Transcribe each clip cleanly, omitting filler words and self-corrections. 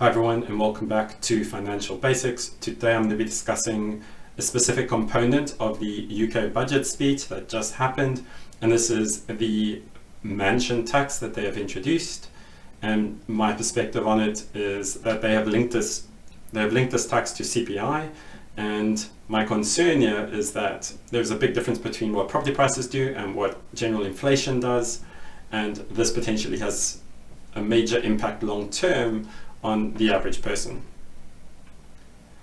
Hi everyone, and welcome back to Financial Basics. Today I'm going to be discussing a specific component of the UK budget speech that just happened, and this is the mansion tax that they have introduced. And my perspective on it is that they have linked this tax to CPI, and my concern here is that there's a big difference between what property prices do and what general inflation does, and this potentially has a major impact long term on the average person.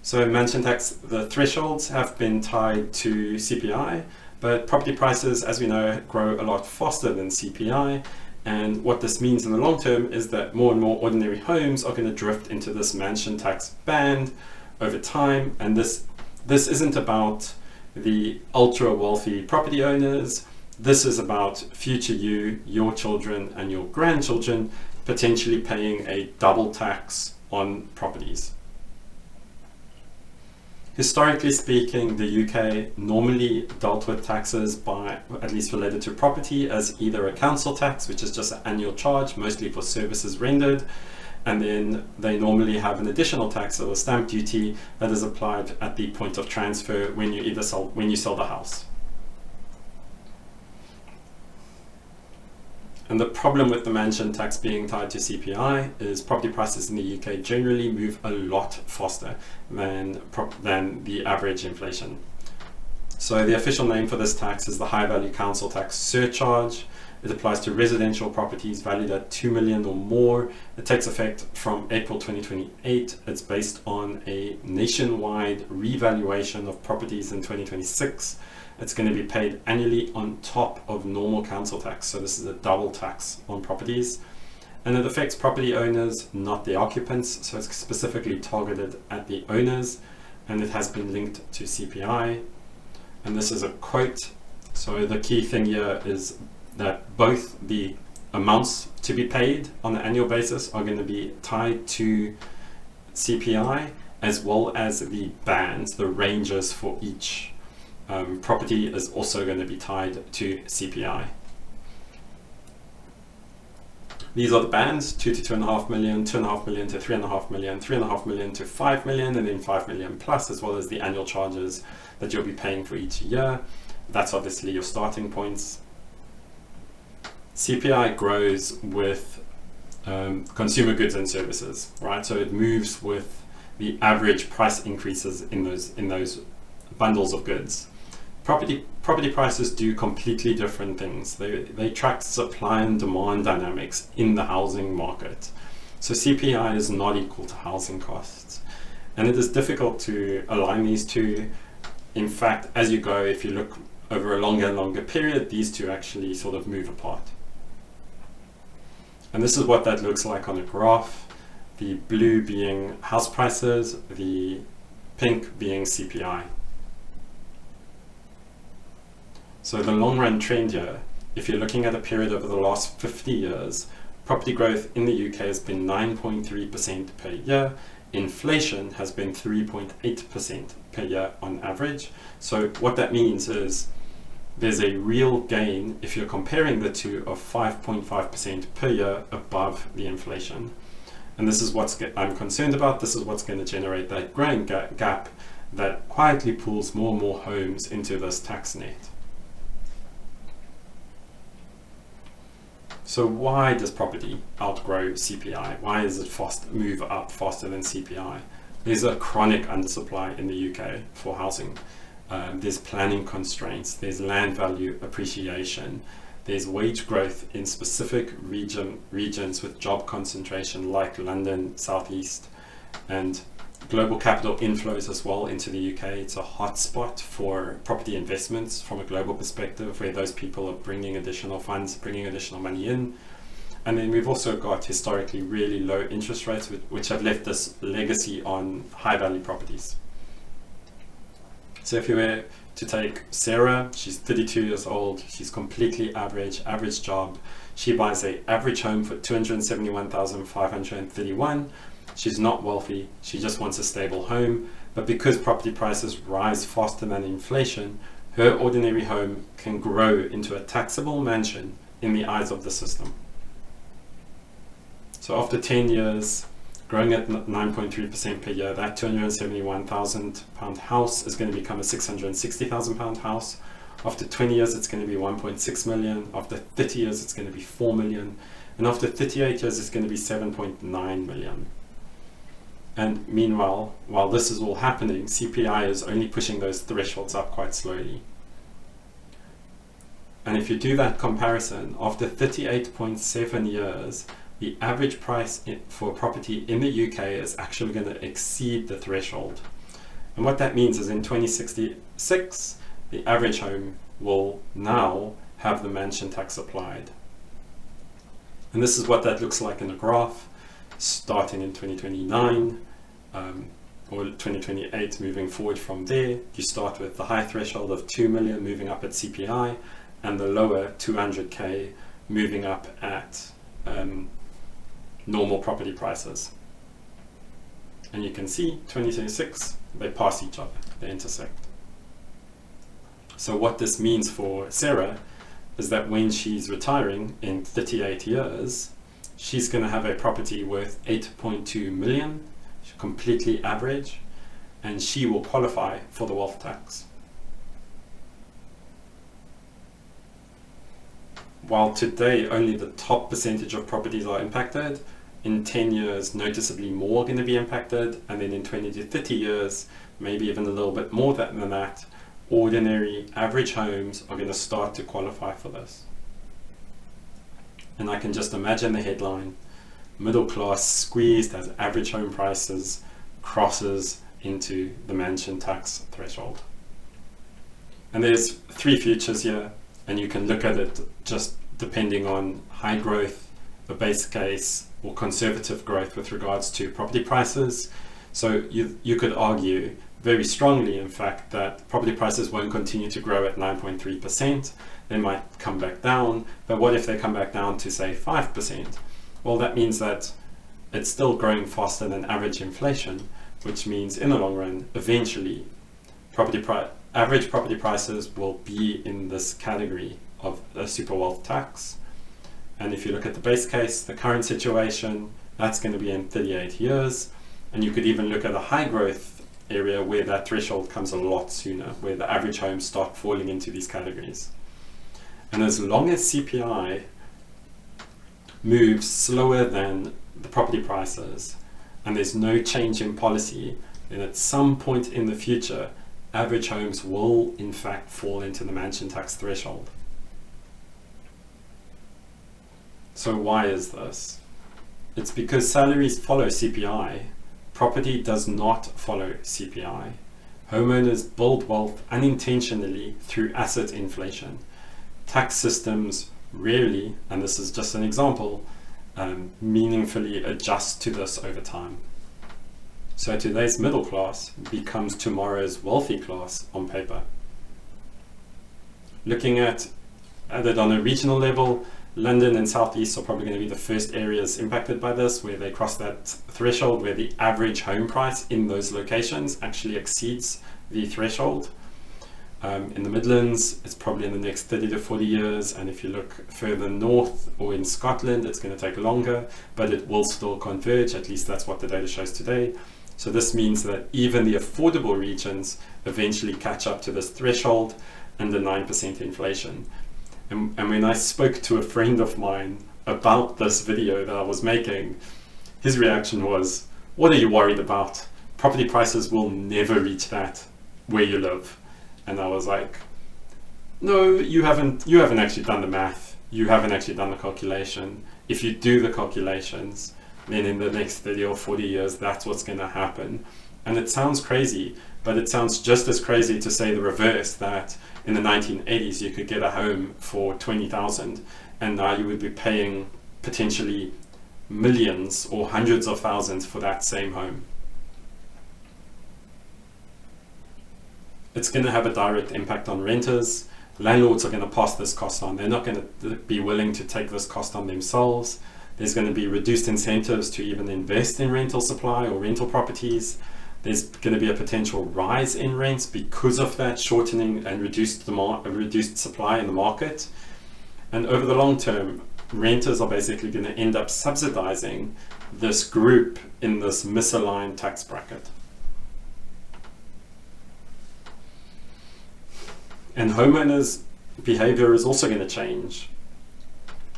So mansion tax, the thresholds have been tied to CPI, but property prices, as we know, grow a lot faster than CPI. And what this means in the long term is that more and more ordinary homes are going to drift into this mansion tax band over time. And this isn't about the ultra wealthy property owners. This is about future you, your children and your grandchildren potentially paying a double tax on properties. Historically speaking, the UK normally dealt with taxes, by at least related to property, as either a council tax, which is just an annual charge, mostly for services rendered, and then they normally have an additional tax or a stamp duty that is applied at the point of transfer when you sell the house. And the problem with the mansion tax being tied to CPI is property prices in the UK generally move a lot faster than the average inflation. So the official name for this tax is the High Value Council Tax Surcharge. It applies to residential properties valued at 2 million or more. It takes effect from April 2028. It's based on a nationwide revaluation of properties in 2026. It's going to be paid annually on top of normal council tax. So this is a double tax on properties. And it affects property owners, not the occupants. So it's specifically targeted at the owners, and it has been linked to CPI. And this is a quote. So the key thing here is that both the amounts to be paid on an annual basis are going to be tied to CPI, as well as the bands, the ranges for each property is also going to be tied to CPI. These are the bands: 2 to 2.5 million, 2.5 million to 3.5 million, 3.5 million to 5 million, and then 5 million plus, as well as the annual charges that you'll be paying for each year. That's obviously your starting points. CPI grows with consumer goods and services, right? So it moves with the average price increases in those bundles of goods. Property prices do completely different things. They track supply and demand dynamics in the housing market. So CPI is not equal to housing costs. And it is difficult to align these two. In fact, as you go, if you look over a longer and longer period, these two actually sort of move apart. And this is what that looks like on a graph. The blue being house prices, the pink being CPI. So the long run trend here, if you're looking at a period over the last 50 years, property growth in the UK has been 9.3% per year. Inflation has been 3.8% per year on average. So what that means is there's a real gain if you're comparing the two of 5.5% per year above the inflation. And this is what I'm concerned about. This is what's going to generate that growing gap that quietly pulls more and more homes into this tax net. So why does property outgrow CPI? Why does it move up faster than CPI? There's a chronic undersupply in the UK for housing. There's planning constraints, there's land value appreciation, there's wage growth in specific regions with job concentration like London, Southeast, and global capital inflows as well into the UK. It's a hotspot for property investments from a global perspective, where those people are bringing additional funds, bringing additional money in. And then we've also got historically really low interest rates, which have left this legacy on high value properties. So if you were to take Sarah, she's 32 years old, she's completely average job. She buys an average home for 271,531. She's not wealthy, she just wants a stable home, but because property prices rise faster than inflation, her ordinary home can grow into a taxable mansion in the eyes of the system. So after 10 years, growing at 9.3% per year, that £271,000 house is going to become a £660,000 house. After 20 years, it's going to be 1.6 million. After 30 years, it's going to be 4 million. And after 38 years, it's going to be 7.9 million. And meanwhile, while this is all happening, CPI is only pushing those thresholds up quite slowly. And if you do that comparison, after 38.7 years, the average price for a property in the UK is actually going to exceed the threshold. And what that means is in 2066, the average home will now have the mansion tax applied. And this is what that looks like in a graph, starting in 2029 or 2028, moving forward from there. You start with the high threshold of 2 million moving up at CPI, and the lower 200k moving up at normal property prices. And you can see 2026, they pass each other, they intersect. So what this means for Sarah is that when she's retiring in 38 years, she's going to have a property worth 8.2 million, completely average, and she will qualify for the wealth tax. While today only the top percentage of properties are impacted, in 10 years noticeably more are going to be impacted, and then in 20 to 30 years, maybe even a little bit more than that, ordinary average homes are going to start to qualify for this. And I can just imagine the headline, middle class squeezed as average home prices crosses into the mansion tax threshold. And there's 3 futures here, and you can look at it just depending on high growth, a base case, or conservative growth with regards to property prices. So you could argue very strongly, in fact, that property prices won't continue to grow at 9.3%. They might come back down, but what if they come back down to, say, 5%? Well, that means that it's still growing faster than average inflation, which means in the long run, eventually, average property prices will be in this category of a super wealth tax. And if you look at the base case, the current situation, that's going to be in 38 years. And you could even look at a high growth area where that threshold comes a lot sooner, where the average homes start falling into these categories. And as long as CPI moves slower than the property prices, and there's no change in policy, then at some point in the future, average homes will in fact fall into the mansion tax threshold. So why is this? It's because salaries follow CPI. Property does not follow CPI. Homeowners build wealth unintentionally through asset inflation. Tax systems rarely, and this is just an example, meaningfully adjust to this over time. So today's middle class becomes tomorrow's wealthy class on paper. Looking at it on a regional level, London and South East are probably going to be the first areas impacted by this, where they cross that threshold where the average home price in those locations actually exceeds the threshold. In the Midlands, it's probably in the next 30 to 40 years, and if you look further north or in Scotland, it's going to take longer, but it will still converge, at least that's what the data shows today. So this means that even the affordable regions eventually catch up to this threshold under 9% inflation. And when I spoke to a friend of mine about this video that I was making, his reaction was, "What are you worried about? Property prices will never reach that where you live." And I was like, "No, you haven't actually done the math. You haven't actually done the calculation. If you do the calculations, then in the next 30 or 40 years, that's what's going to happen." And it sounds crazy, but it sounds just as crazy to say the reverse, that in the 1980s you could get a home for 20,000 and now you would be paying potentially millions or hundreds of thousands for that same home. It's going to have a direct impact on renters. Landlords are going to pass this cost on. They're not going to be willing to take this cost on themselves. There's going to be reduced incentives to even invest in rental supply or rental properties. There's going to be a potential rise in rents because of that shortening and reduced supply in the market. And over the long term, renters are basically going to end up subsidizing this group in this misaligned tax bracket. And homeowners' behavior is also going to change.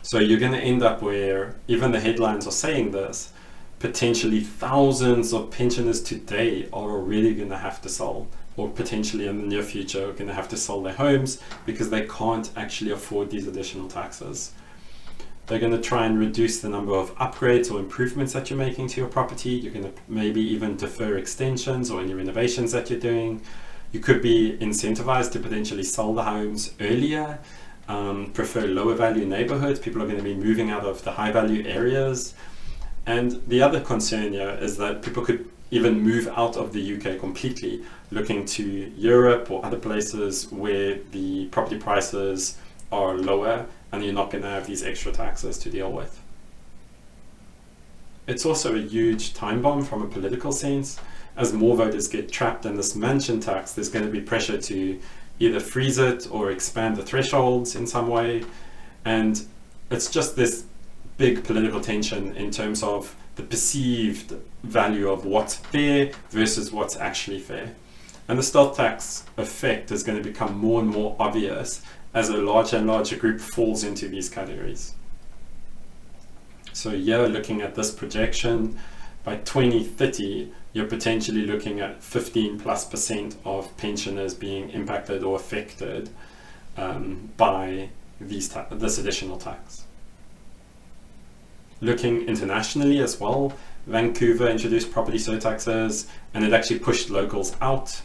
So you're going to end up where, even the headlines are saying this, potentially thousands of pensioners today are already going to have to sell, or potentially in the near future are going to have to sell their homes because they can't actually afford these additional taxes. They're going to try and reduce the number of upgrades or improvements that you're making to your property. You're going to maybe even defer extensions or any renovations that you're doing. You could be incentivized to potentially sell the homes earlier, prefer lower value neighborhoods. People are going to be moving out of the high value areas. And the other concern here is that people could even move out of the UK completely, looking to Europe or other places where the property prices are lower and you're not going to have these extra taxes to deal with. It's also a huge time bomb from a political sense. As more voters get trapped in this mansion tax, there's going to be pressure to either freeze it or expand the thresholds in some way. And it's just this big political tension in terms of the perceived value of what's fair versus what's actually fair. And the stealth tax effect is going to become more and more obvious as a larger and larger group falls into these categories. So here, looking at this projection, by 2030, you're potentially looking at 15+% of pensioners being impacted or affected by this additional tax. Looking internationally as well, Vancouver introduced property surtaxes and it actually pushed locals out.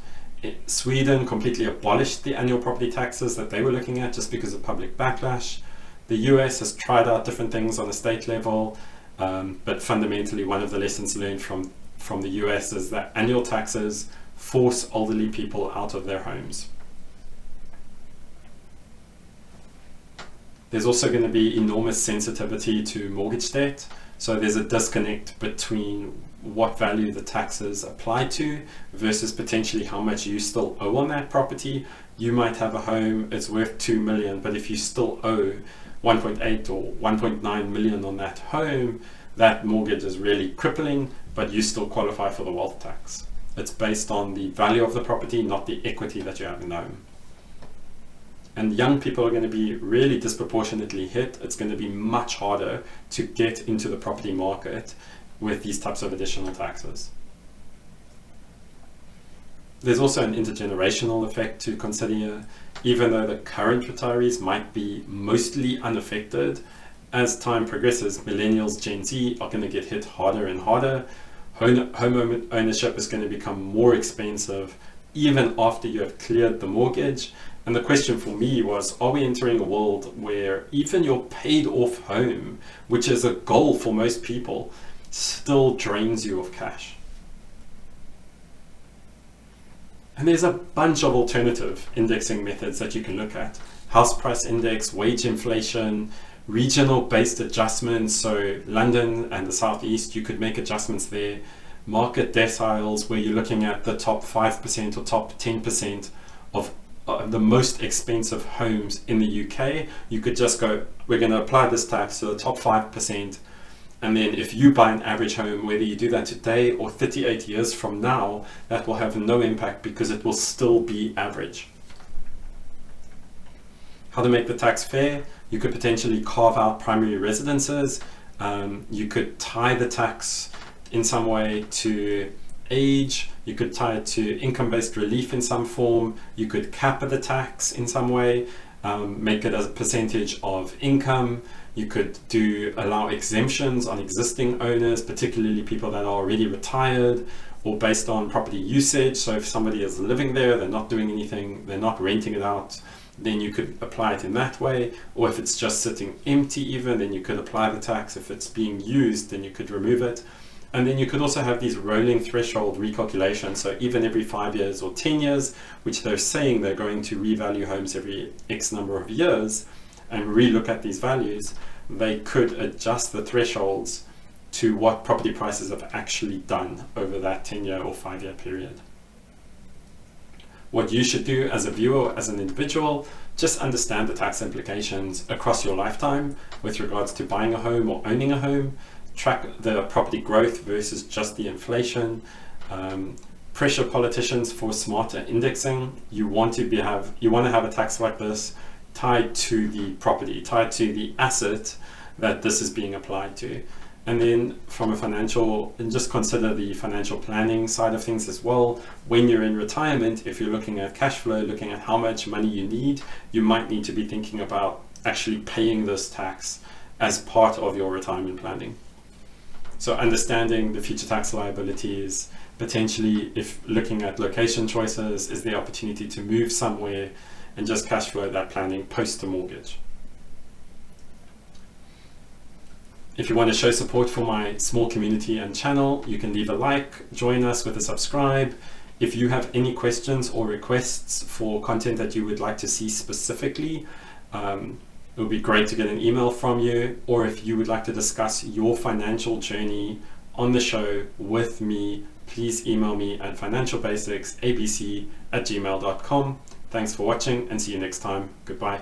Sweden completely abolished the annual property taxes that they were looking at just because of public backlash. The US has tried out different things on a state level, but fundamentally one of the lessons learned from the US is that annual taxes force elderly people out of their homes. There's also going to be enormous sensitivity to mortgage debt. So there's a disconnect between what value the taxes apply to versus potentially how much you still owe on that property. You might have a home, it's worth 2 million, but if you still owe 1.8 or 1.9 million on that home, that mortgage is really crippling, but you still qualify for the wealth tax. It's based on the value of the property, not the equity that you have in the home. And young people are going to be really disproportionately hit. It's going to be much harder to get into the property market with these types of additional taxes. There's also an intergenerational effect to consider here. Even though the current retirees might be mostly unaffected, as time progresses, millennials, Gen Z are going to get hit harder and harder. Home ownership is going to become more expensive even after you have cleared the mortgage. And the question for me was, are we entering a world where even your paid off home, which is a goal for most people, still drains you of cash? And there's a bunch of alternative indexing methods that you can look at. House price index, wage inflation, regional based adjustments. So London and the Southeast, you could make adjustments there. Market deciles, where you're looking at the top 5% or top 10% of the most expensive homes in the UK. You could just go, we're going to apply this tax to the top 5%. And then if you buy an average home, whether you do that today or 38 years from now, that will have no impact because it will still be average. How to make the tax fair? You could potentially carve out primary residences. You could tie the tax in some way to age. You could tie it to income-based relief in some form. You could cap the tax in some way, make it as a percentage of income. You could allow exemptions on existing owners, particularly people that are already retired, or based on property usage. So if somebody is living there, they're not doing anything, they're not renting it out, then you could apply it in that way. Or if it's just sitting empty even, then you could apply the tax. If it's being used, then you could remove it. And then you could also have these rolling threshold recalculations. So even every 5 years or 10 years, which they're saying they're going to revalue homes every X number of years and relook at these values, they could adjust the thresholds to what property prices have actually done over that 10-year or 5-year period. What you should do as a viewer, as an individual, just understand the tax implications across your lifetime with regards to buying a home or owning a home. track the property growth versus just the inflation, pressure politicians for smarter indexing. You want to have a tax like this tied to the property, tied to the asset that this is being applied to. And then from a financial, and just consider the financial planning side of things as well. When you're in retirement, if you're looking at cash flow, looking at how much money you need, you might need to be thinking about actually paying this tax as part of your retirement planning. So understanding the future tax liabilities, potentially if looking at location choices, is the opportunity to move somewhere, and just cash flow that planning post the mortgage. If you want to show support for my small community and channel, you can leave a like, join us with a subscribe. If you have any questions or requests for content that you would like to see specifically, it would be great to get an email from you. Or if you would like to discuss your financial journey on the show with me, please email me at financialbasicsabc@gmail.com. Thanks for watching and see you next time. Goodbye.